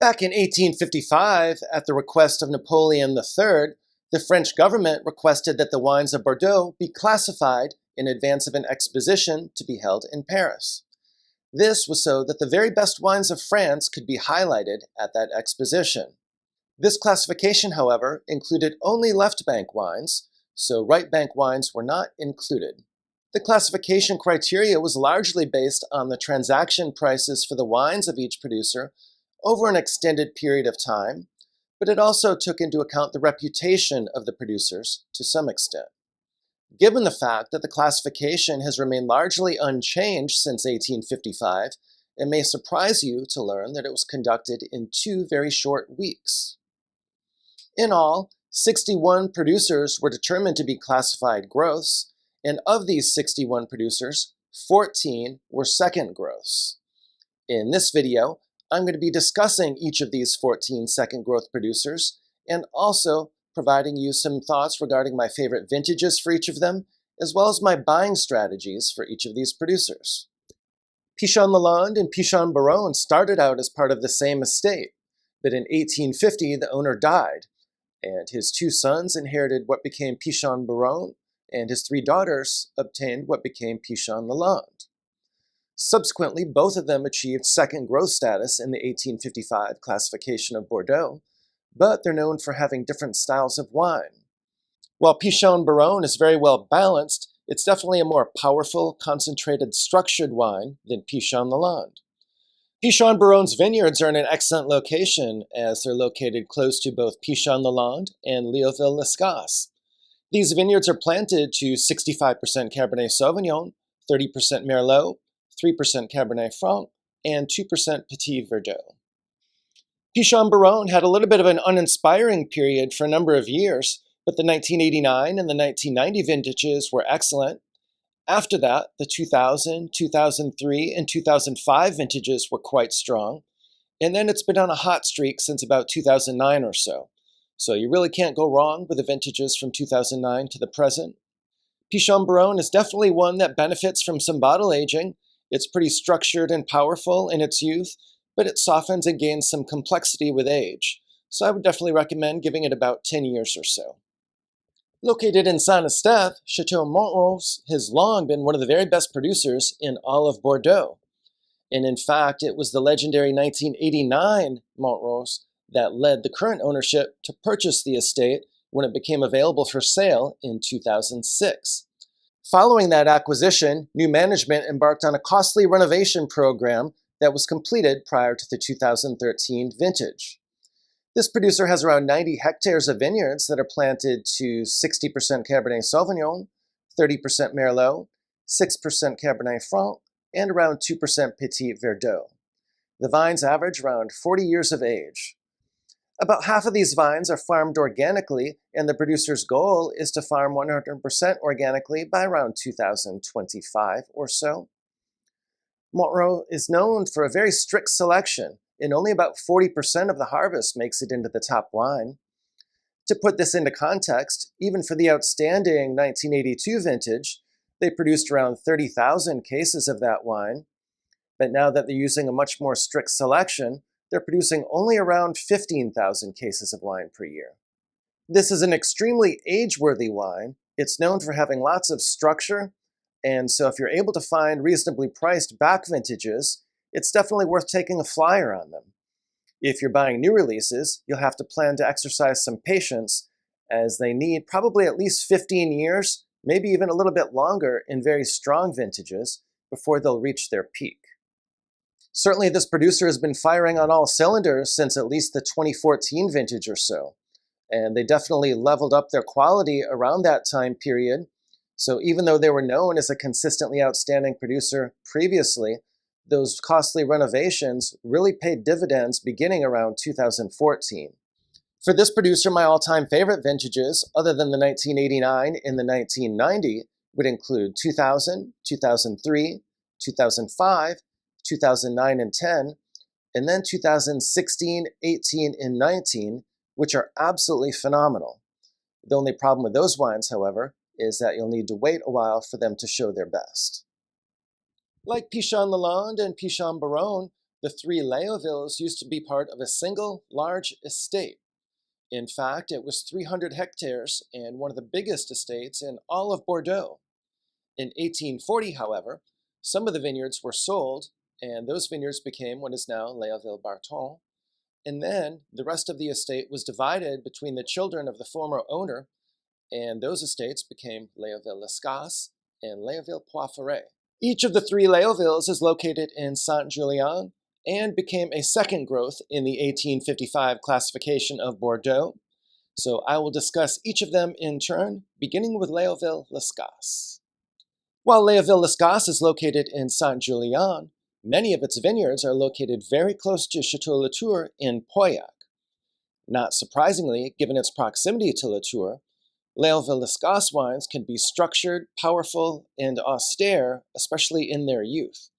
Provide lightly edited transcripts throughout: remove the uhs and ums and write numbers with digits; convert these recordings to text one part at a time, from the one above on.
Back in 1855, at the request of Napoleon III, the French government requested that the wines of Bordeaux be classified in advance of an exposition to be held in Paris. This was so that the very best wines of France could be highlighted at that exposition. This classification, however, included only left bank wines, so right bank wines were not included. The classification criteria was largely based on the transaction prices for the wines of each producer over an extended period of time, but it also took into account the reputation of the producers to some extent. Given the fact that the classification has remained largely unchanged since 1855, it may surprise you to learn that it was conducted in 2 very short weeks. In all, 61 producers were determined to be classified growths, and of these 61 producers, 14 were second growths. In this video, I'm going to be discussing each of these 14 second growth producers and also providing you some thoughts regarding my favorite vintages for each of them, as well as my buying strategies for each of these producers. Pichon Lalande and Pichon Barton started out as part of the same estate, but in 1850 the owner died, and his 2 sons inherited what became Pichon Barton, and his 3 daughters obtained what became Pichon Lalande. Subsequently, both of them achieved second growth status in the 1855 Classification of Bordeaux, but they're known for having different styles of wine. While Pichon Barton is very well balanced, it's definitely a more powerful, concentrated, structured wine than Pichon Lalande. Pichon Barton's vineyards are in an excellent location, as they're located close to both Pichon Lalande and Leoville, Lascombes. These vineyards are planted to 65% Cabernet Sauvignon, 30% Merlot, 3% Cabernet Franc, and 2% Petit Verdot. Pichon Barton had a little bit of an uninspiring period for a number of years, but the 1989 and the 1990 vintages were excellent. After that, the 2000, 2003, and 2005 vintages were quite strong, and then it's been on a hot streak since about 2009 or so. So you really can't go wrong with the vintages from 2009 to the present. Pichon Barton is definitely one that benefits from some bottle aging. It's pretty structured and powerful in its youth, but it softens and gains some complexity with age. So I would definitely recommend giving it about 10 years or so. Located in Saint-Estèphe, Chateau Montrose has long been one of the very best producers in all of Bordeaux. And in fact, it was the legendary 1989 Montrose that led the current ownership to purchase the estate when it became available for sale in 2006. Following that acquisition, new management embarked on a costly renovation program that was completed prior to the 2013 vintage. This producer has around 90 hectares of vineyards that are planted to 60% Cabernet Sauvignon, 30% Merlot, 6% Cabernet Franc, and around 2% Petit Verdot. The vines average around 40 years of age. About half of these vines are farmed organically, and the producer's goal is to farm 100% organically by around 2025 or so. Montrose is known for a very strict selection, and only about 40% of the harvest makes it into the top wine. To put this into context, even for the outstanding 1982 vintage, they produced around 30,000 cases of that wine, but now that they're using a much more strict selection, they're producing only around 15,000 cases of wine per year. This is an extremely age-worthy wine. It's known for having lots of structure, and so if you're able to find reasonably priced back vintages, it's definitely worth taking a flyer on them. If you're buying new releases, you'll have to plan to exercise some patience, as they need probably at least 15 years, maybe even a little bit longer in very strong vintages before they'll reach their peak. Certainly this producer has been firing on all cylinders since at least the 2014 vintage or so, and they definitely leveled up their quality around that time period. So even though they were known as a consistently outstanding producer previously, those costly renovations really paid dividends beginning around 2014. For this producer, my all-time favorite vintages, other than the 1989 and the 1990, would include 2000, 2003, 2005, 2009 and 10, and then 2016, 18, and 19, which are absolutely phenomenal. The only problem with those wines, however, is that you'll need to wait a while for them to show their best. Like Pichon Lalande and Pichon Barton, The three Leovilles used to be part of a single large estate. In fact, it was 300 hectares and one of the biggest estates in all of Bordeaux. In 1840, however, some of the vineyards were sold, and those vineyards became what is now Leoville Barton. And then the rest of the estate was divided between the children of the former owner, and those estates became Leoville-Lescasse and Leoville-Poyferre. Each of the three Leovilles is located in Saint-Julien and became a second growth in the 1855 classification of Bordeaux. So I will discuss each of them in turn, beginning with Leoville-Lescasse. While Leoville-Lescasse is located in Saint-Julien, many of its vineyards are located very close to Chateau Latour in Pauillac. Not surprisingly, given its proximity to Latour, Leoville-Lescasse wines can be structured, powerful, and austere, especially in their youth.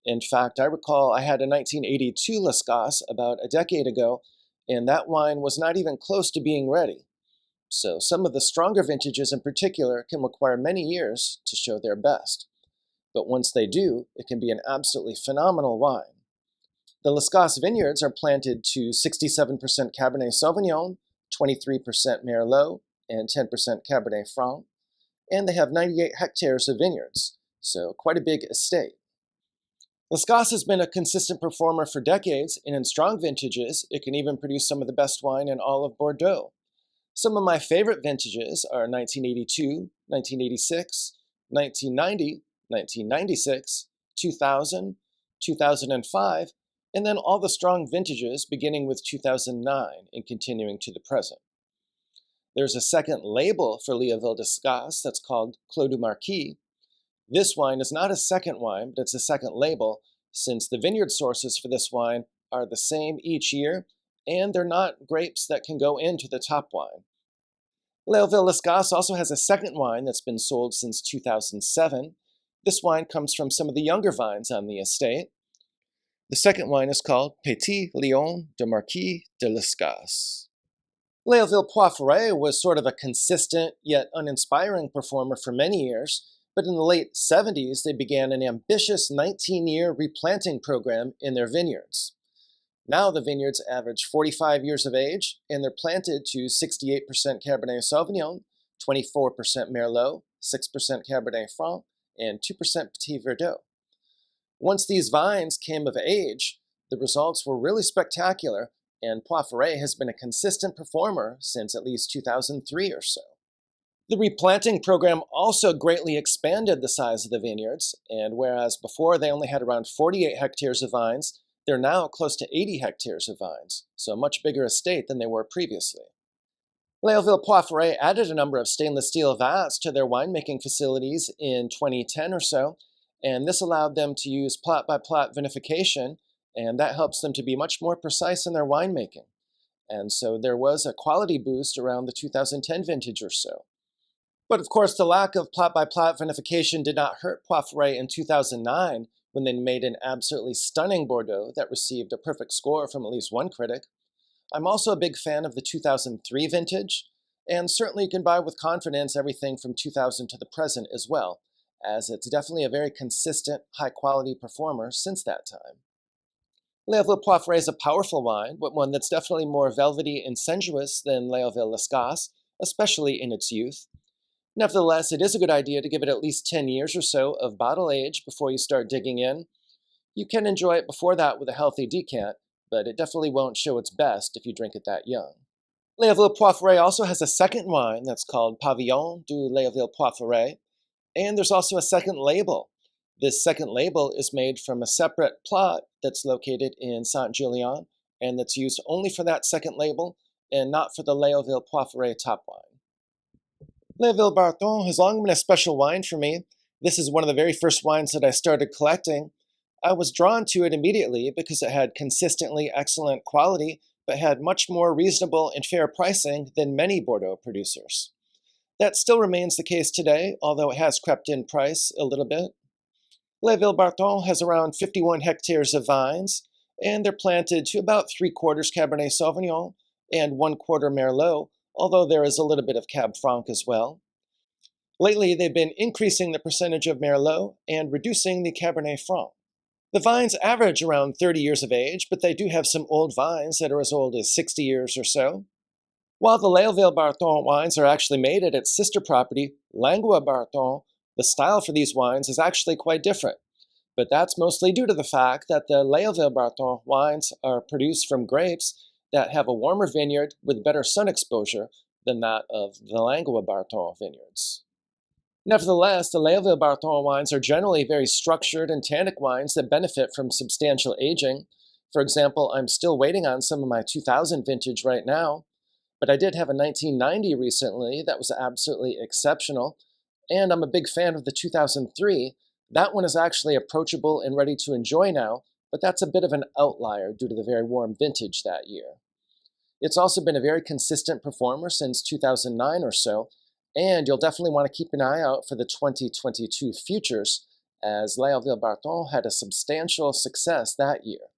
In fact, I recall I had a 1982 Lescasse about a decade ago, and that wine was not even close to being ready. So some of the stronger vintages in particular can require many years to show their best. But once they do, it can be an absolutely phenomenal wine. The Lescasse vineyards are planted to 67% Cabernet Sauvignon, 23% Merlot, and 10% Cabernet Franc, and they have 98 hectares of vineyards, so quite a big estate. Lescasse has been a consistent performer for decades, and in strong vintages, it can even produce some of the best wine in all of Bordeaux. Some of my favorite vintages are 1982, 1986, 1990, 1996, 2000, 2005, and then all the strong vintages beginning with 2009 and continuing to the present. There's a second label for Leoville-Lescasse that's called Clos du Marquis. This wine is not a second wine, but it's a second label, since the vineyard sources for this wine are the same each year, and they're not grapes that can go into the top wine. Leoville-Lescasse also has a second wine that's been sold since 2007. This wine comes from some of the younger vines on the estate. The second wine is called Petit Lion de Marquis de Lescasse. Leoville-Poyferre was sort of a consistent yet uninspiring performer for many years, but in the late 70s they began an ambitious 19-year replanting program in their vineyards. Now the vineyards average 45 years of age, and they're planted to 68% Cabernet Sauvignon, 24% Merlot, 6% Cabernet Franc, and 2% Petit Verdot. Once these vines came of age, the results were really spectacular, and Poyferre has been a consistent performer since at least 2003 or so. The replanting program also greatly expanded the size of the vineyards, and whereas before they only had around 48 hectares of vines, they're now close to 80 hectares of vines, so a much bigger estate than they were previously. Leoville-Poyferre added a number of stainless steel vats to their winemaking facilities in 2010 or so, and this allowed them to use plot-by-plot vinification, and that helps them to be much more precise in their winemaking. And so there was a quality boost around the 2010 vintage or so. But of course, the lack of plot-by-plot vinification did not hurt Poyferre in 2009, when they made an absolutely stunning Bordeaux that received a perfect score from at least one critic. I'm also a big fan of the 2003 vintage, and certainly you can buy with confidence everything from 2000 to the present as well, as it's definitely a very consistent, high-quality performer since that time. Leoville-Poyferre is a powerful wine, but one that's definitely more velvety and sensuous than Leoville-Lescasse, especially in its youth. Nevertheless, it is a good idea to give it at least 10 years or so of bottle age before you start digging in. You can enjoy it before that with a healthy decant, but it definitely won't show its best if you drink it that young. Leoville-Poyferre also has a second wine that's called Pavillon du Leoville-Poyferre, and there's also a second label. This second label is made from a separate plot that's located in Saint-Julien, and that's used only for that second label and not for the Leoville-Poyferre top wine. Leoville Barton has long been a special wine for me. This is one of the very first wines that I started collecting. I was drawn to it immediately because it had consistently excellent quality, but had much more reasonable and fair pricing than many Bordeaux producers. That still remains the case today, although it has crept in price a little bit. Leoville Barton has around 51 hectares of vines, and they're planted to about 3/4 Cabernet Sauvignon and 1/4 Merlot, although there is a little bit of Cab Franc as well. Lately, they've been increasing the percentage of Merlot and reducing the Cabernet Franc. The vines average around 30 years of age, but they do have some old vines that are as old as 60 years or so. While the Leoville Barton wines are actually made at its sister property, Langua Barton, the style for these wines is actually quite different. But that's mostly due to the fact that the Leoville Barton wines are produced from grapes that have a warmer vineyard with better sun exposure than that of the Langua Barton vineyards. Nevertheless, the Leoville Barton wines are generally very structured and tannic wines that benefit from substantial aging. For example, I'm still waiting on some of my 2000 vintage right now, but I did have a 1990 recently that was absolutely exceptional, and I'm a big fan of the 2003. That one is actually approachable and ready to enjoy now, but that's a bit of an outlier due to the very warm vintage that year. It's also been a very consistent performer since 2009 or so, and you'll definitely want to keep an eye out for the 2022 futures, as Leoville Barton had a substantial success that year.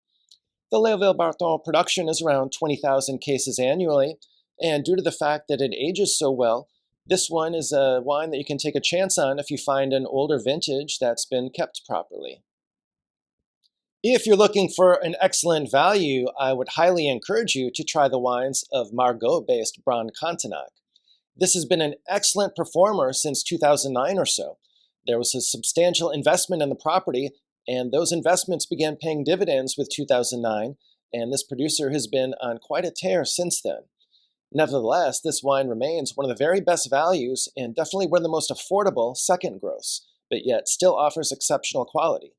The Leoville Barton production is around 20,000 cases annually, and due to the fact that it ages so well, this one is a wine that you can take a chance on if you find an older vintage that's been kept properly. If you're looking for an excellent value, I would highly encourage you to try the wines of Margaux-based Brane-Cantenac. This has been an excellent performer since 2009 or so. There was a substantial investment in the property, and those investments began paying dividends with 2009, and this producer has been on quite a tear since then. Nevertheless, this wine remains one of the very best values and definitely one of the most affordable second growths, but yet still offers exceptional quality.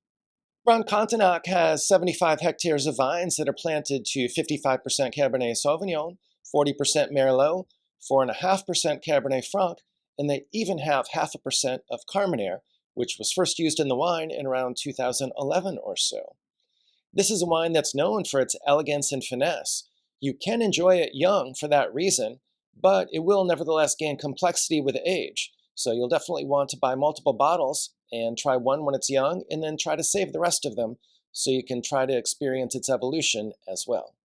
Brane-Cantenac has 75 hectares of vines that are planted to 55% Cabernet Sauvignon, 40% Merlot, 4.5% Cabernet Franc, and they even have 0.5% of Carmenere, which was first used in the wine in around 2011 or so. This is a wine that's known for its elegance and finesse. You can enjoy it young for that reason, but it will nevertheless gain complexity with age. So you'll definitely want to buy multiple bottles and try one when it's young, and then try to save the rest of them so you can try to experience its evolution as well.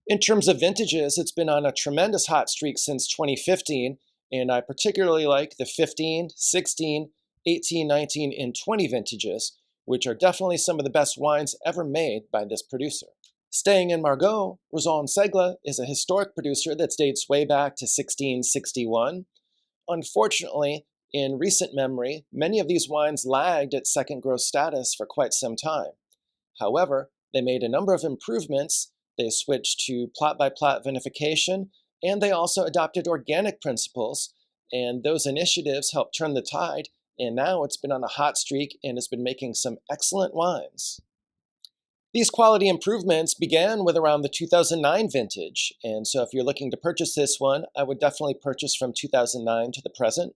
In terms of vintages, it's been on a tremendous hot streak since 2015, and I particularly like the 15, 16, 18, 19, and 20 vintages, which are definitely some of the best wines ever made by this producer. Staying in Margaux, Rauzan-Segla is a historic producer that dates way back to 1661. Unfortunately, in recent memory, many of these wines lagged at second growth status for quite some time. However, they made a number of improvements. They switched to plot-by-plot vinification, and they also adopted organic principles, and those initiatives helped turn the tide, and now it's been on a hot streak and has been making some excellent wines. These quality improvements began with around the 2009 vintage, and so if you're looking to purchase this one, I would definitely purchase from 2009 to the present.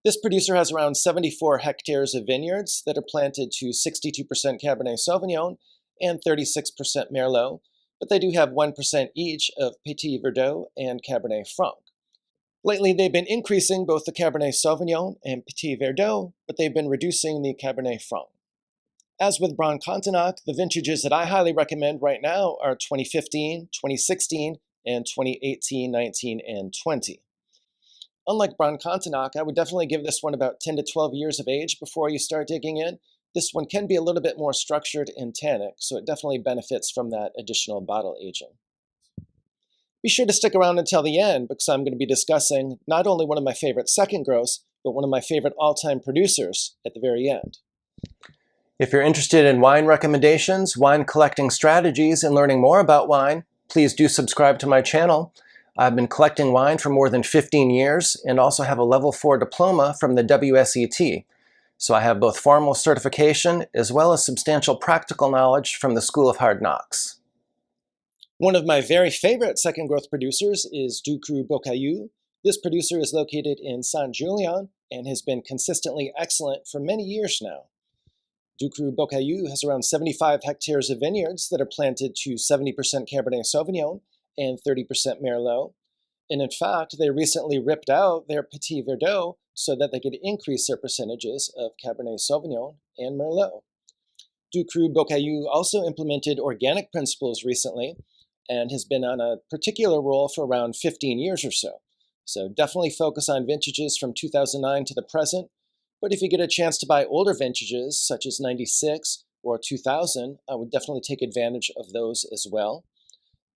This producer has around 74 hectares of vineyards that are planted to 62% Cabernet Sauvignon and 36% Merlot, but they do have 1% each of Petit Verdot and Cabernet Franc. Lately, they've been increasing both the Cabernet Sauvignon and Petit Verdot, but they've been reducing the Cabernet Franc. As with Brane-Cantenac, the vintages that I highly recommend right now are 2015, 2016, and 2018, 19, and 20. Unlike Brane-Cantenac, I would definitely give this one about 10 to 12 years of age before you start digging in. This one can be a little bit more structured and tannic, so it definitely benefits from that additional bottle aging. Be sure to stick around until the end, because I'm going to be discussing not only one of my favorite second growths, but one of my favorite all-time producers at the very end. If you're interested in wine recommendations, wine collecting strategies, and learning more about wine, please do subscribe to my channel. I've been collecting wine for more than 15 years and also have a level 4 diploma from the WSET. So I have both formal certification as well as substantial practical knowledge from the School of Hard Knocks. One of my very favorite second growth producers is Ducru-Beaucaillou. This producer is located in Saint-Julien and has been consistently excellent for many years now. Ducru-Beaucaillou has around 75 hectares of vineyards that are planted to 70% Cabernet Sauvignon and 30% Merlot. And in fact, they recently ripped out their Petit Verdot so that they could increase their percentages of Cabernet Sauvignon and Merlot. Ducru-Beaucaillou also implemented organic principles recently and has been on a particular roll for around 15 years or so. So definitely focus on vintages from 2009 to the present. But if you get a chance to buy older vintages, such as 96 or 2000, I would definitely take advantage of those as well.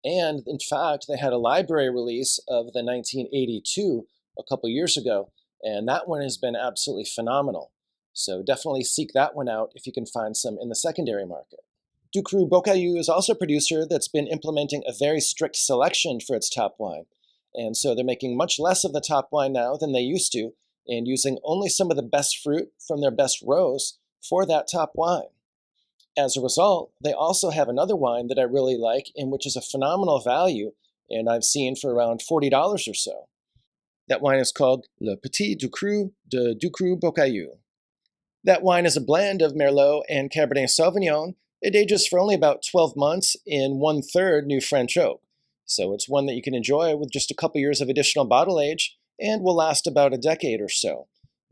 And in fact, they had a library release of the 1982 a couple years ago, and that one has been absolutely phenomenal. So definitely seek that one out if you can find some in the secondary market. Ducru-Beaucaillou is also a producer that's been implementing a very strict selection for its top wine. And so they're making much less of the top wine now than they used to, and using only some of the best fruit from their best rows for that top wine. As a result, they also have another wine that I really like, and which is a phenomenal value, and I've seen for around $40 or so. That wine is called Le Petit Ducru de Ducru-Beaucaillou. That wine is a blend of Merlot and Cabernet Sauvignon. It ages for only about 12 months in 1/3 new French oak. So it's one that you can enjoy with just a couple years of additional bottle age and will last about a decade or so.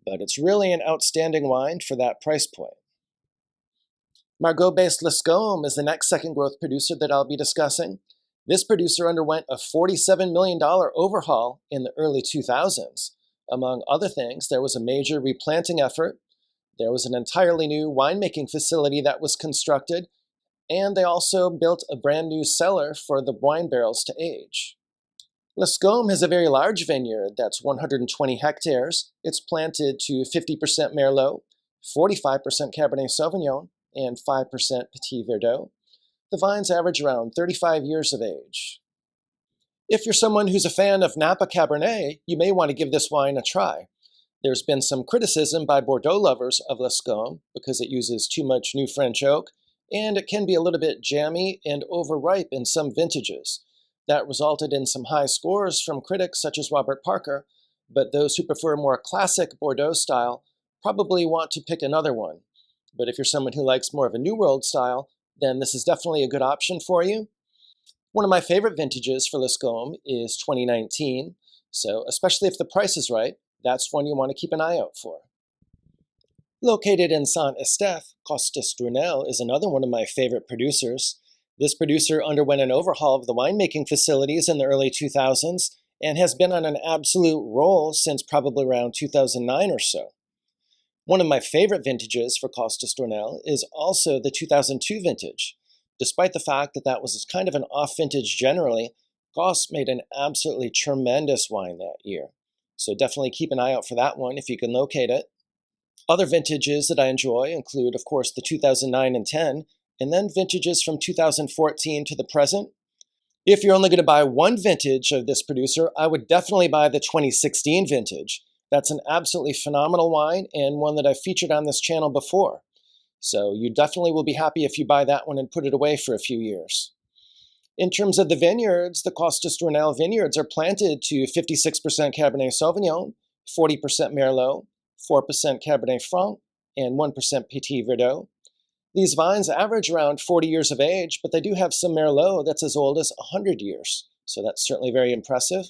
But it's really an outstanding wine for that price point. Margaux-based Lascombes is the next second growth producer that I'll be discussing. This producer underwent a $47 million overhaul in the early 2000s. Among other things, there was a major replanting effort, there was an entirely new winemaking facility that was constructed, and they also built a brand new cellar for the wine barrels to age. Lascombes has a very large vineyard that's 120 hectares. It's planted to 50% Merlot, 45% Cabernet Sauvignon, and 5% Petit Verdot. The vines average around 35 years of age. If you're someone who's a fan of Napa Cabernet, you may want to give this wine a try. There's been some criticism by Bordeaux lovers of Lascombes because it uses too much new French oak, and it can be a little bit jammy and overripe in some vintages. That resulted in some high scores from critics such as Robert Parker, but those who prefer more classic Bordeaux style probably want to pick another one. But if you're someone who likes more of a New World style, then this is definitely a good option for you. One of my favorite vintages for Lascombes is 2019, so especially if the price is right, that's one you want to keep an eye out for. Located in Saint-Estèphe, Cos is another one of my favorite producers. This producer underwent an overhaul of the winemaking facilities in the early 2000s and has been on an absolute roll since probably around 2009 or so. One of my favorite vintages for Cos is also the 2002 vintage. Despite the fact that that was kind of an off vintage generally, Cos made an absolutely tremendous wine that year. So definitely keep an eye out for that one if you can locate it. Other vintages that I enjoy include, of course, the 2009 and 10, and then vintages from 2014 to the present. If you're only going to buy one vintage of this producer, I would definitely buy the 2016 vintage. That's an absolutely phenomenal wine and one that I've featured on this channel before. So you definitely will be happy if you buy that one and put it away for a few years. In terms of the vineyards, the Cos vineyards are planted to 56% Cabernet Sauvignon, 40% Merlot, 4% Cabernet Franc, and 1% Petit Verdot. These vines average around 40 years of age, but they do have some Merlot that's as old as 100 years, so that's certainly very impressive.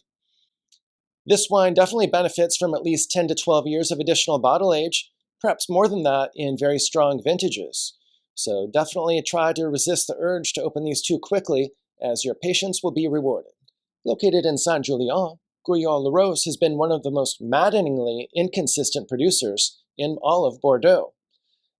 This wine definitely benefits from at least 10 to 12 years of additional bottle age, perhaps more than that in very strong vintages. So definitely try to resist the urge to open these too quickly, as your patience will be rewarded. Located in Saint-Julien, Gruaud Larose has been one of the most maddeningly inconsistent producers in all of Bordeaux.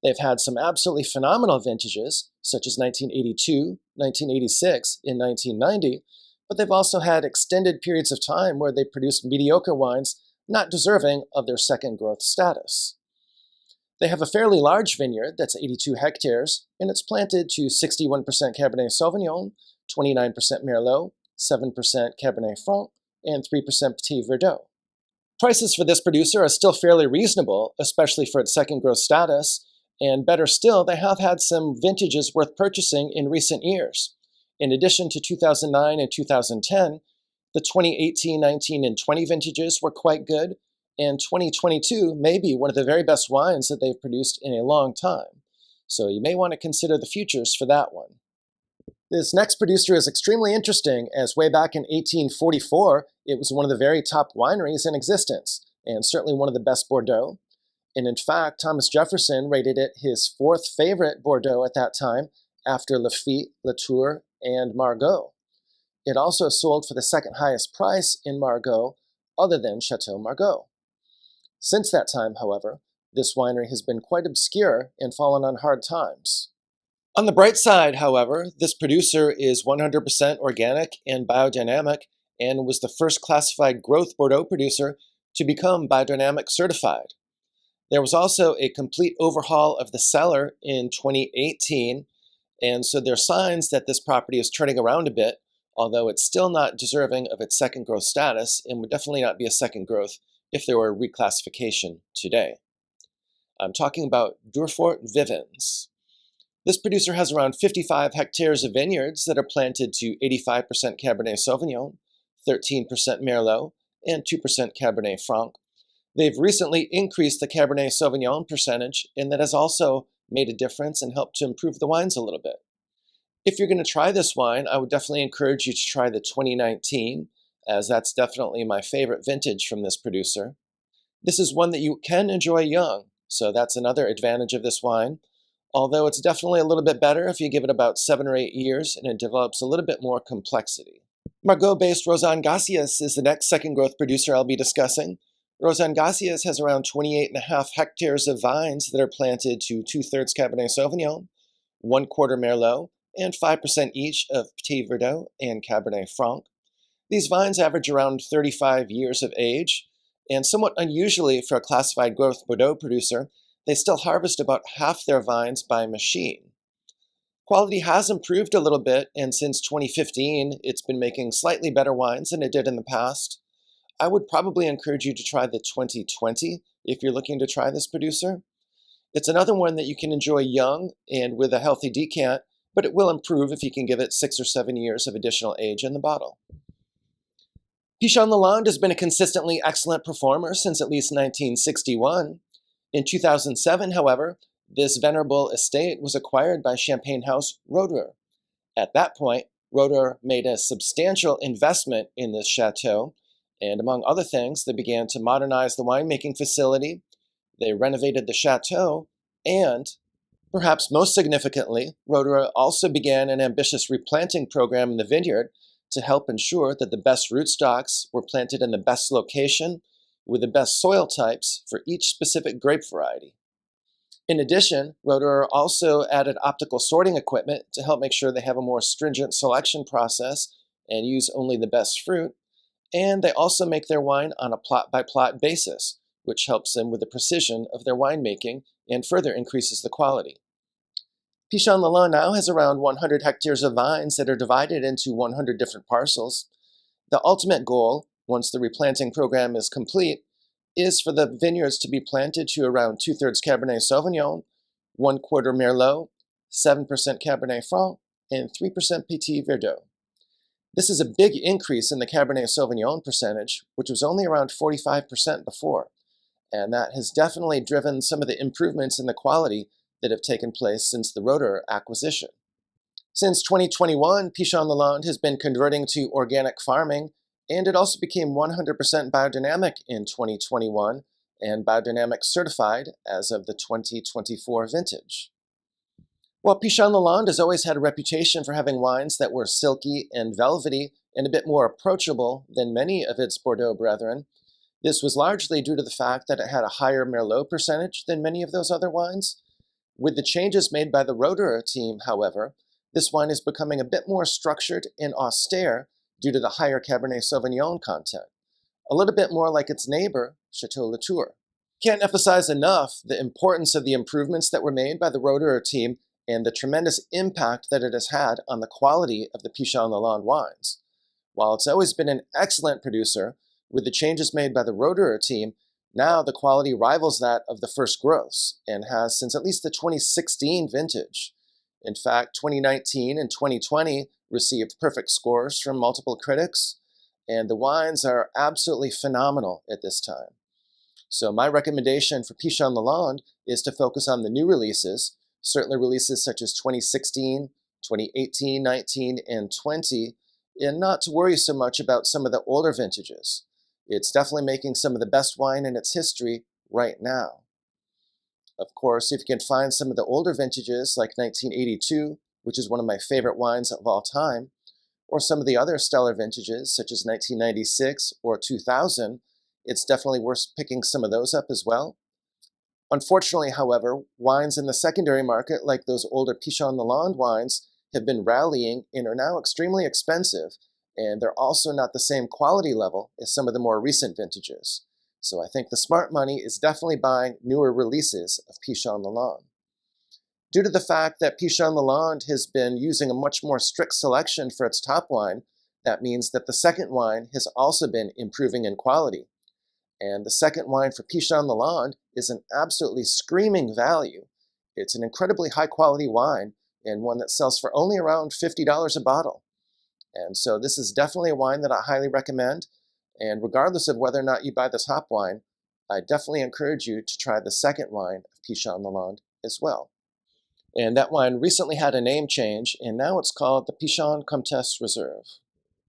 They've had some absolutely phenomenal vintages, such as 1982, 1986, and 1990, but they've also had extended periods of time where they produced mediocre wines not deserving of their second growth status. They have a fairly large vineyard that's 82 hectares, and it's planted to 61% Cabernet Sauvignon, 29% Merlot, 7% Cabernet Franc, and 3% Petit Verdot. Prices for this producer are still fairly reasonable, especially for its second growth status, and better still, they have had some vintages worth purchasing in recent years. In addition to 2009 and 2010, the 2018, 19, and 20 vintages were quite good, and 2022 may be one of the very best wines that they've produced in a long time. So you may want to consider the futures for that one. This next producer is extremely interesting, as way back in 1844, it was one of the very top wineries in existence, and certainly one of the best Bordeaux. And in fact, Thomas Jefferson rated it his fourth favorite Bordeaux at that time, after Lafite, Latour, and Margaux. It also sold for the second highest price in Margaux, other than Chateau Margaux. Since that time, however, this winery has been quite obscure and fallen on hard times. On the bright side, however, this producer is 100% organic and biodynamic and was the first classified growth Bordeaux producer to become biodynamic certified. There was also a complete overhaul of the cellar in 2018, and so there are signs that this property is turning around a bit, although it's still not deserving of its second growth status and would definitely not be a second growth if there were a reclassification today. I'm talking about Durford-Vivens. This producer has around 55 hectares of vineyards that are planted to 85% Cabernet Sauvignon, 13% Merlot, and 2% Cabernet Franc. They've recently increased the Cabernet Sauvignon percentage, and that has also made a difference and helped to improve the wines a little bit. If you're going to try this wine, I would definitely encourage you to try the 2019, as that's definitely my favorite vintage from this producer. This is one that you can enjoy young, so that's another advantage of this wine, although it's definitely a little bit better if you give it about 7 or 8 years and it develops a little bit more complexity. Margaux-based Rauzan-Gassies is the next second growth producer I'll be discussing. Rauzan-Gassies has around 28.5 hectares of vines that are planted to 2/3 Cabernet Sauvignon, 1/4 Merlot, and 5% each of Petit Verdot and Cabernet Franc. These vines average around 35 years of age, and somewhat unusually for a classified growth Bordeaux producer, they still harvest about half their vines by machine. Quality has improved a little bit, and since 2015, it's been making slightly better wines than it did in the past. I would probably encourage you to try the 2020 if you're looking to try this producer. It's another one that you can enjoy young and with a healthy decant, but it will improve if you can give it 6 or 7 years of additional age in the bottle. Pichon Lalande has been a consistently excellent performer since at least 1961. In 2007, however, this venerable estate was acquired by Champagne house Roederer. At that point, Roederer made a substantial investment in this chateau, and among other things, they began to modernize the winemaking facility, they renovated the chateau, and, perhaps most significantly, Roederer also began an ambitious replanting program in the vineyard to help ensure that the best rootstocks were planted in the best location with the best soil types for each specific grape variety. In addition, Roederer also added optical sorting equipment to help make sure they have a more stringent selection process and use only the best fruit, and they also make their wine on a plot-by-plot basis, which helps them with the precision of their winemaking and further increases the quality. Pichon Lalande now has around 100 hectares of vines that are divided into 100 different parcels. The ultimate goal, once the replanting program is complete, is for the vineyards to be planted to around 2/3 Cabernet Sauvignon, 1/4 Merlot, 7% Cabernet Franc, and 3% Petit Verdot. This is a big increase in the Cabernet Sauvignon percentage, which was only around 45% before, and that has definitely driven some of the improvements in the quality that have taken place since the Roederer acquisition. Since 2021, Pichon Lalande has been converting to organic farming, and it also became 100% biodynamic in 2021 and biodynamic certified as of the 2024 vintage. While Pichon Lalande has always had a reputation for having wines that were silky and velvety and a bit more approachable than many of its Bordeaux brethren, this was largely due to the fact that it had a higher Merlot percentage than many of those other wines. With the changes made by the Roederer team, however, this wine is becoming a bit more structured and austere due to the higher Cabernet Sauvignon content, a little bit more like its neighbor, Chateau Latour. Can't emphasize enough the importance of the improvements that were made by the Roederer team and the tremendous impact that it has had on the quality of the Pichon Lalande wines. While it's always been an excellent producer, with the changes made by the Roederer team, now the quality rivals that of the first growths and has since at least the 2016 vintage. In fact, 2019 and 2020 received perfect scores from multiple critics, and the wines are absolutely phenomenal at this time. So my recommendation for Pichon Lalande is to focus on the new releases, certainly releases such as 2016, 2018, 19, and 20, and not to worry so much about some of the older vintages. It's definitely making some of the best wine in its history right now. Of course, if you can find some of the older vintages like 1982, which is one of my favorite wines of all time, or some of the other stellar vintages such as 1996 or 2000, it's definitely worth picking some of those up as well. Unfortunately, however, wines in the secondary market, like those older Pichon Lalande wines, have been rallying and are now extremely expensive, and they're also not the same quality level as some of the more recent vintages. So I think the smart money is definitely buying newer releases of Pichon Lalande. Due to the fact that Pichon Lalande has been using a much more strict selection for its top wine, that means that the second wine has also been improving in quality. And the second wine for Pichon Lalande is an absolutely screaming value. It's an incredibly high quality wine and one that sells for only around $50 a bottle. And so this is definitely a wine that I highly recommend. And regardless of whether or not you buy the top wine, I definitely encourage you to try the second wine of Pichon Lalande as well. And that wine recently had a name change, and now it's called the Pichon Comtesse Reserve.